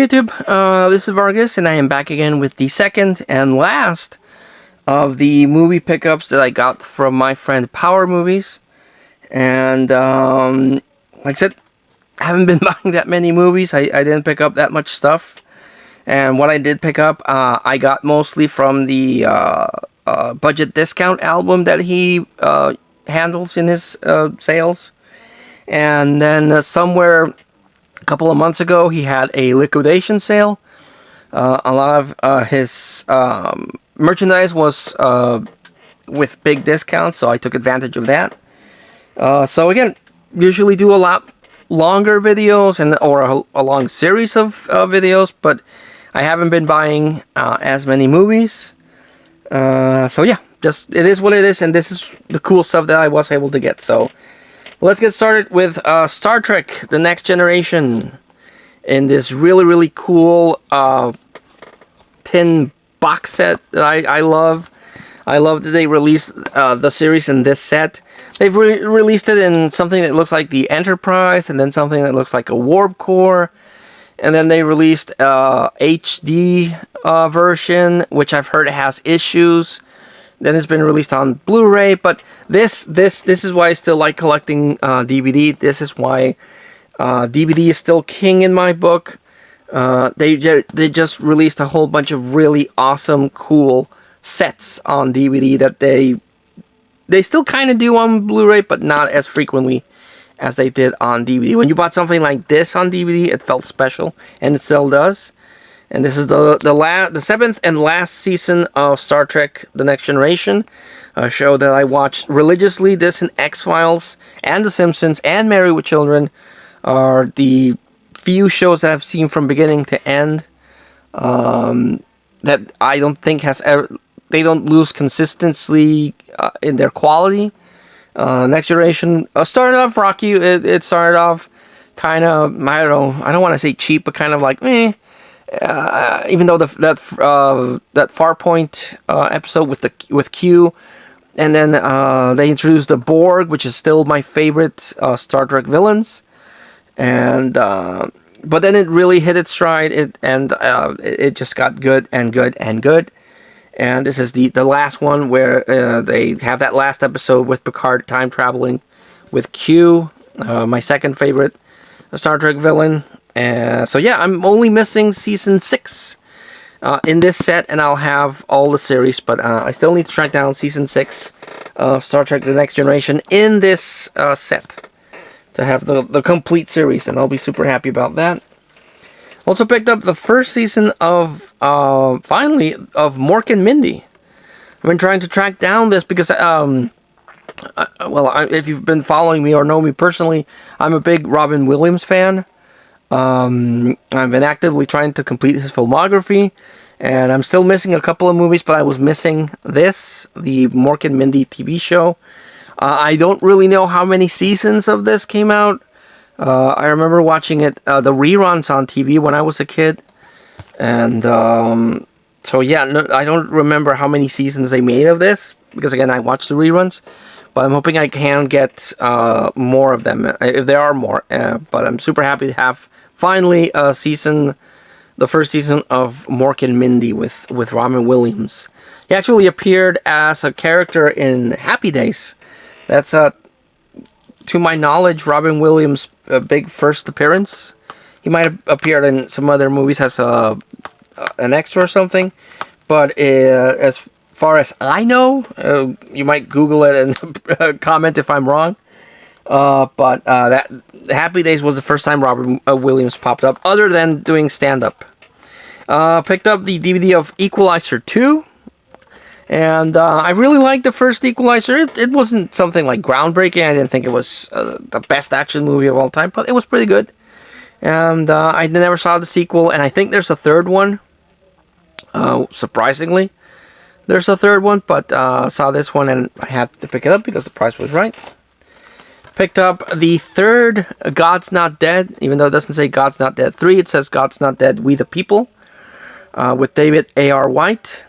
YouTube? This is Vargas, and I am back again with the second and last of the movie pickups that I got from my friend Power Movies. And like I said, I haven't been buying that many movies. I didn't pick up that much stuff. And what I did pick up, I got mostly from the budget discount album that he handles in his sales. And then somewhere a couple of months ago, he had a liquidation sale. A lot of his merchandise was with big discounts, so I took advantage of that. So again, usually do a lot longer videos or a long series of videos, but I haven't been buying as many movies. So yeah, just it is what it is, and this is the cool stuff that I was able to get. So let's get started with Star Trek: The Next Generation in this really cool tin box set that I love. I love that they released the series in this set. They've released it in something that looks like the Enterprise, and then something that looks like a Warp Core, and then they released HD version, which I've heard has issues. Then it's been released on Blu-ray, but this is why I still like collecting DVD. This is why DVD is still king in my book. They just released a whole bunch of really awesome, cool sets on DVD that they still kind of do on Blu-ray, but not as frequently as they did on DVD. When you bought something like this on DVD, it felt special, and it still does. And this is the seventh and last season of Star Trek: The Next Generation, a show that I watched religiously. This and X-Files and The Simpsons and Married with Children are the few shows that I've seen from beginning to end that I don't think has ever... They don't lose consistency in their quality. Next Generation started off rocky. It started off kind of, I don't want to say cheap, but kind of like meh. Even though that Farpoint episode with Q, and then they introduced the Borg, which is still my favorite Star Trek villains, and but then it really hit its stride. It just got good and good and good. And this is the last one where they have that last episode with Picard time traveling with Q, my second favorite Star Trek villain. So yeah, I'm only missing season 6 in this set, and I'll have all the series, but I still need to track down season 6 of Star Trek: The Next Generation in this set to have the complete series, and I'll be super happy about that. Also picked up the first season of, finally, of Mork and Mindy. I've been trying to track down this because, if you've been following me or know me personally, I'm a big Robin Williams fan. I've been actively trying to complete his filmography, and I'm still missing a couple of movies, but I was missing this, the Mork and Mindy TV show. I don't really know how many seasons of this came out. I remember watching it, the reruns on TV when I was a kid, and so yeah, no, I don't remember how many seasons they made of this, because again, I watched the reruns, but I'm hoping I can get more of them, if there are more, but I'm super happy to have finally the first season of Mork and Mindy with Robin Williams. He actually appeared as a character in Happy Days. That's to my knowledge, Robin Williams' big first appearance. He might have appeared in some other movies as an extra or something, but as far as I know, you might Google it and comment if I'm wrong. But that Happy Days was the first time Robin Williams popped up, other than doing stand-up. Picked up the DVD of Equalizer 2. And I really liked the first Equalizer. It wasn't something like groundbreaking. I didn't think it was the best action movie of all time, but it was pretty good. And I never saw the sequel, and I think there's a third one. Surprisingly, there's a third one, but saw this one and I had to pick it up because the price was right. Picked up the third God's Not Dead, even though it doesn't say God's Not Dead 3, it says God's Not Dead, We the People, with David A.R. White.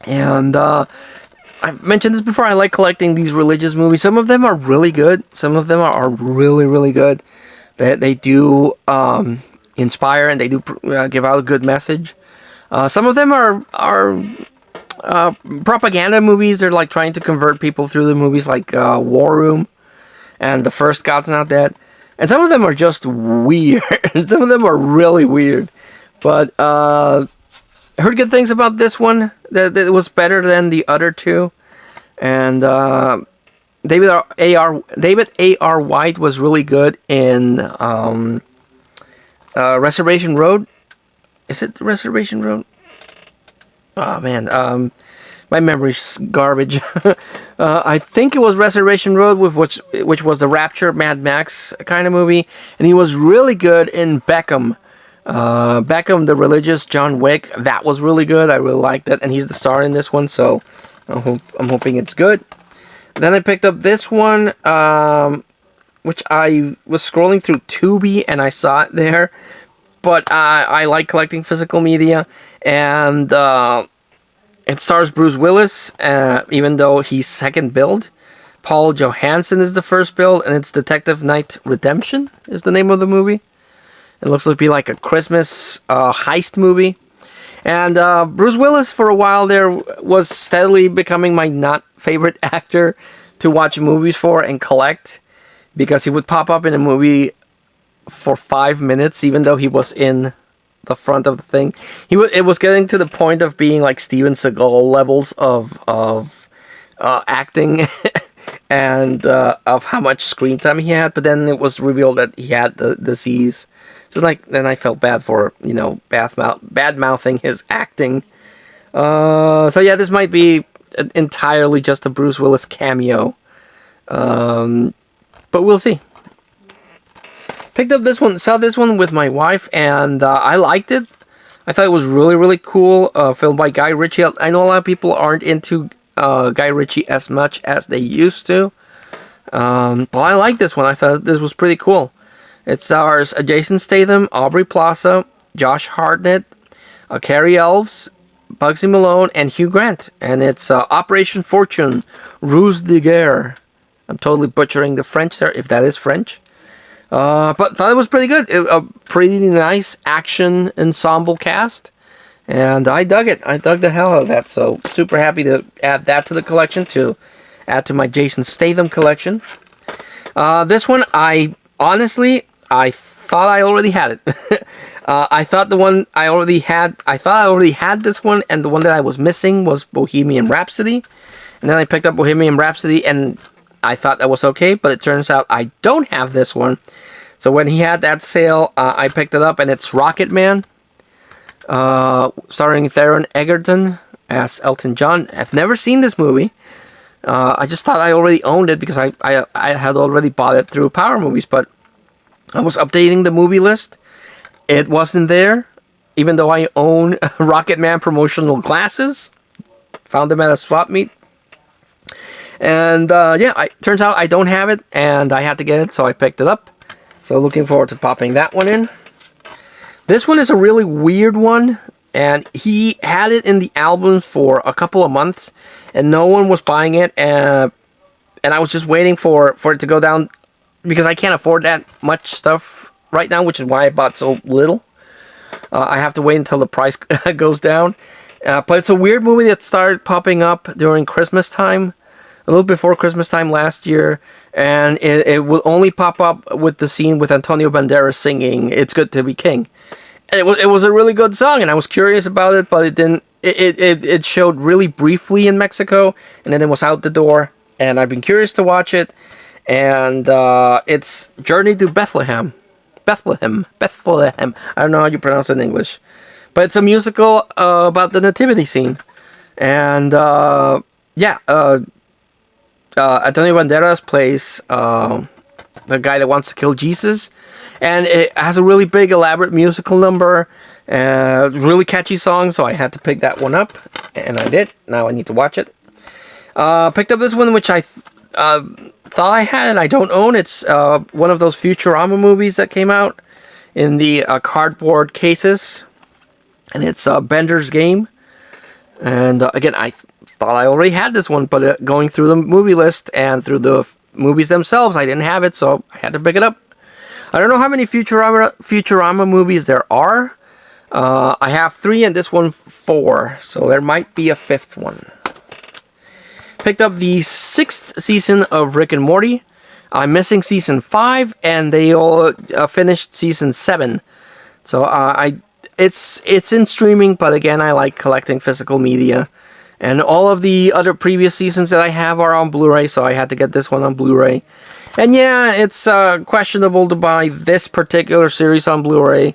And I've mentioned this before, I like collecting these religious movies. Some of them are really good. Some of them are really good. They do inspire, and they do give out a good message. Some of them are propaganda movies. They're like trying to convert people through the movies, like War Room and The First God's Not Dead. And some of them are just weird. Some of them are really weird. But I heard good things about this one. That it was better than the other two. And David A.R. White was really good in Reservation Road. Is it Reservation Road? Oh man, my memory's garbage. I think it was Reservation Road, with which was the Rapture Mad Max kind of movie, and he was really good in Beckham. Beckham, the religious John Wick, that was really good. I really liked it, and he's the star in this one, so I'm hoping it's good. Then I picked up this one, which I was scrolling through Tubi and I saw it there, but I like collecting physical media, and it stars Bruce Willis, even though he's second billed. Paul Johansson is the first build, and it's Detective Knight Redemption is the name of the movie. It looks to be like a Christmas heist movie. And Bruce Willis, for a while there, was steadily becoming my not favorite actor to watch movies for and collect, because he would pop up in a movie for 5 minutes, even though he was in the front of the thing. It was getting to the point of being like Steven Seagal levels of acting and of how much screen time he had. But then it was revealed that he had the disease. So then I felt bad for bad mouthing his acting. So yeah, this might be entirely just a Bruce Willis cameo, but we'll see. Picked up this one, saw this one with my wife, and I liked it. I thought it was really, really cool. Filmed by Guy Ritchie. I know a lot of people aren't into Guy Ritchie as much as they used to. But I like this one. I thought this was pretty cool. It stars Jason Statham, Aubrey Plaza, Josh Hartnett, Cary Elves, Bugsy Malone, and Hugh Grant. And it's Operation Fortune, Ruse de Guerre. I'm totally butchering the French there, if that is French. But thought it was pretty good. A pretty nice action ensemble cast. And I dug it. I dug the hell out of that. So super happy to add that to the collection, to add to my Jason Statham collection. This one, I thought I already had it. I thought I already had this one, and the one that I was missing was Bohemian Rhapsody. And then I picked up Bohemian Rhapsody, and I thought that was okay, but it turns out I don't have this one. So when he had that sale, I picked it up, and it's Rocket Man, starring Taron Egerton as Elton John. I've never seen this movie. I just thought I already owned it because I had already bought it through Power Movies, but I was updating the movie list. It wasn't there, even though I own Rocket Man promotional glasses. Found them at a swap meet. And turns out I don't have it, and I had to get it, so I picked it up. So looking forward to popping that one in. This one is a really weird one, and he had it in the album for a couple of months, and no one was buying it, and I was just waiting for it to go down, because I can't afford that much stuff right now, which is why I bought so little. I have to wait until the price goes down. But it's a weird movie that started popping up during Christmas time, a little before Christmas time last year, and it will only pop up with the scene with Antonio Banderas singing "It's Good to Be King," and it was a really good song, and I was curious about it, but it didn't. It showed really briefly in Mexico, and then it was out the door, and I've been curious to watch it, and it's Journey to Bethlehem. Bethlehem. I don't know how you pronounce it in English, but it's a musical about the nativity scene, and Antonio Banderas plays the guy that wants to kill Jesus, and it has a really big, elaborate musical number, really catchy song, so I had to pick that one up, and I did. Now I need to watch it. Picked up this one, which I thought I had and I don't own. It's one of those Futurama movies that came out in the cardboard cases, and it's Bender's Game. And again, I thought I already had this one, but going through the movie list and through the movies themselves, I didn't have it, so I had to pick it up. I don't know how many Futurama movies there are. I have 3 and this one 4, so there might be a 5th one. Picked up the 6th season of Rick and Morty. I'm missing season 5, and they all finished season 7. So it's in streaming, but again, I like collecting physical media. And all of the other previous seasons that I have are on Blu-ray, so I had to get this one on Blu-ray. And yeah, it's questionable to buy this particular series on Blu-ray.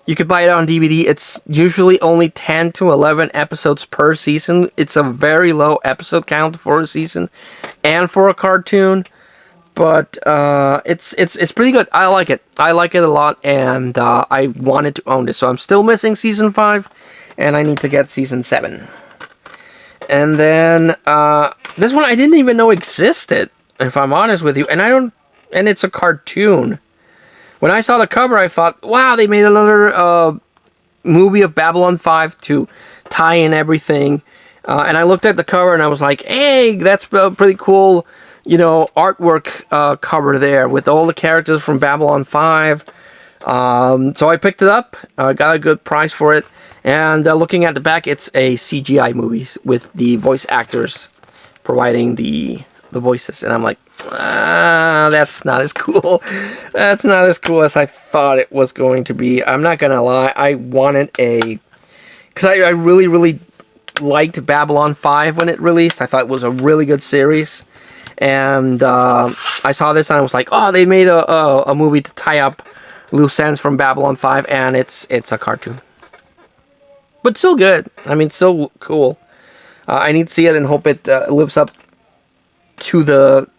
You could buy it on DVD. It's usually only 10 to 11 episodes per season. It's a very low episode count for a season and for a cartoon. But it's pretty good. I like it. I like it a lot, and I wanted to own this. So I'm still missing season 5, and I need to get season 7. And then this one I didn't even know existed, if I'm honest with you. And it's a cartoon. When I saw the cover, I thought, wow, they made another movie of Babylon 5 to tie in everything. And I looked at the cover and I was like, hey, that's a pretty cool, artwork cover there with all the characters from Babylon 5. So I picked it up, got a good price for it. And looking at the back, it's a CGI movie with the voice actors providing the voices. And I'm like, that's not as cool. That's not as cool as I thought it was going to be. I'm not gonna lie, I wanted because I really, really liked Babylon 5 when it released. I thought it was a really good series. And I saw this and I was like, oh, they made a movie to tie up loose ends from Babylon 5, and it's a cartoon. But still good. I mean, still cool. I need to see it and hope it lives up to the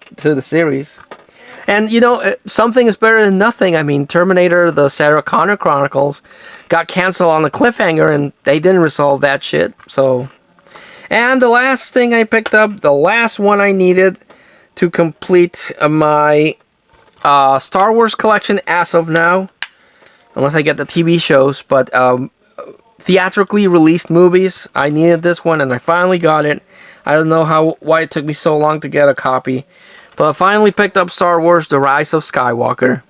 series. And something is better than nothing. I mean, Terminator: The Sarah Connor Chronicles got canceled on a cliffhanger, and they didn't resolve that shit. So, and the last thing I picked up, the last one I needed to complete my Star Wars collection as of now, unless I get the TV shows, but theatrically released movies, I needed this one, and I finally got it. I don't know why it took me so long to get a copy, but I finally picked up Star Wars: The Rise of Skywalker,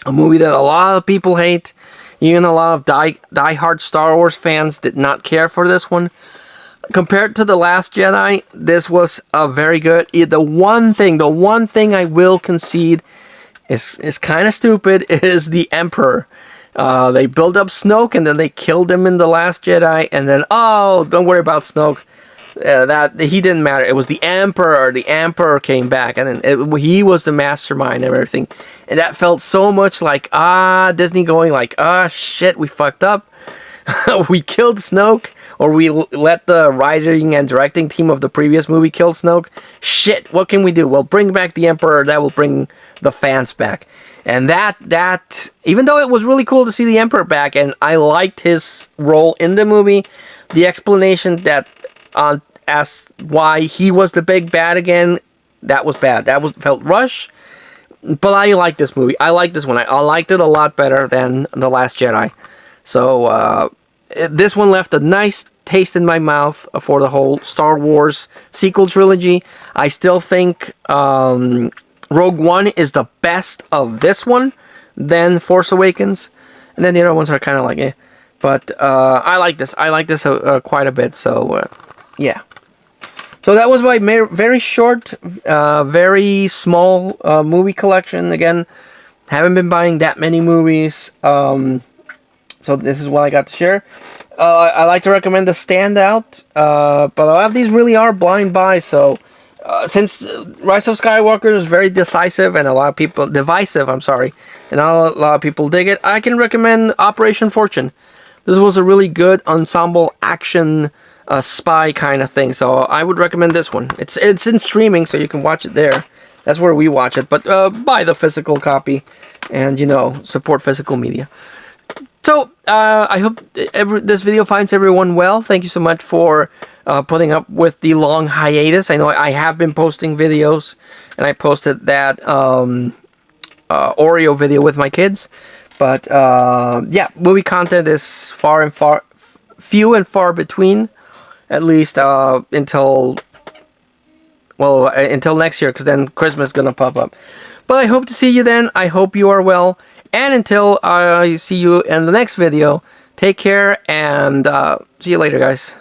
a movie that a lot of people hate. Even a lot of die-hard Star Wars fans did not care for this one. Compared to The Last Jedi, this was a very good. The one thing I will concede is kind of stupid is the Emperor. They build up Snoke, and then they killed him in The Last Jedi, and then, oh, don't worry about Snoke. That he didn't matter. It was the Emperor. The Emperor came back, and then he was the mastermind and everything. And that felt so much like Disney going like, shit, we fucked up. We killed Snoke, or we let the writing and directing team of the previous movie kill Snoke. Shit, what can we do? Well, bring back the Emperor. That will bring the fans back. And that even though it was really cool to see the Emperor back, and I liked his role in the movie, the explanation that as why he was the big bad again, that was bad. Felt rushed. But I like this movie. I like this one. I liked it a lot better than The Last Jedi. So this one left a nice taste in my mouth for the whole Star Wars sequel trilogy. I still think Rogue One is the best of this one, then Force Awakens, and then the other ones are kind of like eh. But I like this. I like this quite a bit. So yeah. So that was my very short, very small movie collection. Again, haven't been buying that many movies. So this is what I got to share. I like to recommend The Standout, but a lot of these really are blind buys. So since Rise of Skywalker is very decisive and a lot of people divisive, and a lot of people dig it, I can recommend Operation Fortune. This was a really good ensemble action spy kind of thing, so I would recommend this one. It's in streaming, so you can watch it there. That's where we watch it. But buy the physical copy, and support physical media. So I hope this video finds everyone well. Thank you so much for putting up with the long hiatus. I know I have been posting videos, and I posted that Oreo video with my kids. But yeah, movie content is few and far between. At least until next year, because then Christmas is gonna pop up. But I hope to see you then. I hope you are well. And until I see you in the next video, take care and see you later, guys.